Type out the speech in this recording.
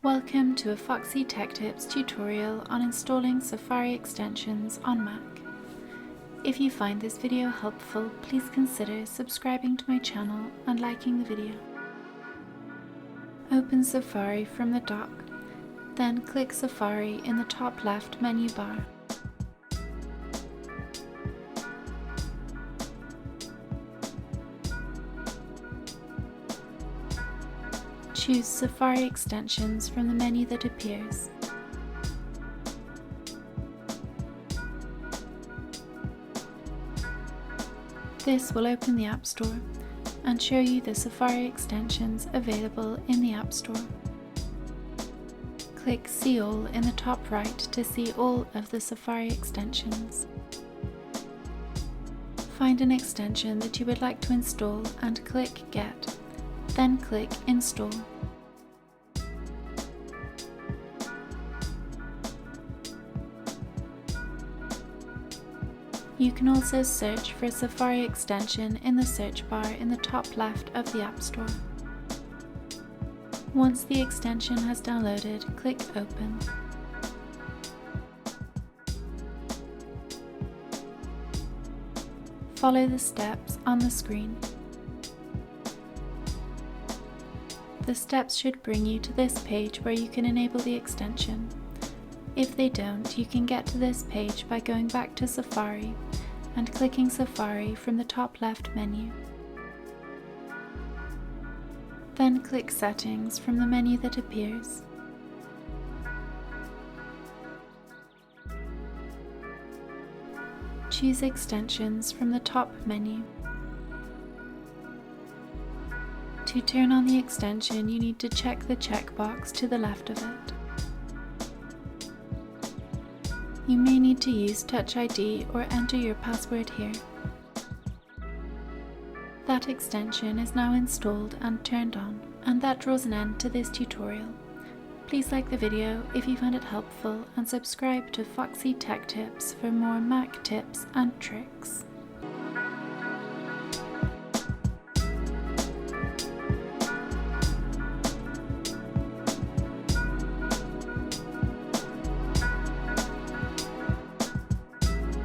Welcome to a Foxy Tech Tips tutorial on installing Safari extensions on Mac. If you find this video helpful, please consider subscribing to my channel and liking the video. Open Safari from the dock, then click Safari in the top left menu bar. Choose Safari Extensions from the menu that appears. This will open the App Store and show you the Safari extensions available in the App Store. Click See All in the top right to see all of the Safari extensions. Find an extension that you would like to install and click Get, then click Install. You can also search for a Safari extension in the search bar in the top left of the App Store. Once the extension has downloaded, click Open. Follow the steps on the screen. The steps should bring you to this page where you can enable the extension. If they don't, you can get to this page by going back to Safari and clicking Safari from the top left menu. Then click Settings from the menu that appears. Choose Extensions from the top menu. To turn on the extension, you need to check the checkbox to the left of it. You may need to use Touch ID or enter your password here. That extension is now installed and turned on, and that draws an end to this tutorial. Please like the video if you found it helpful and subscribe to Foxy Tech Tips for more Mac tips and tricks.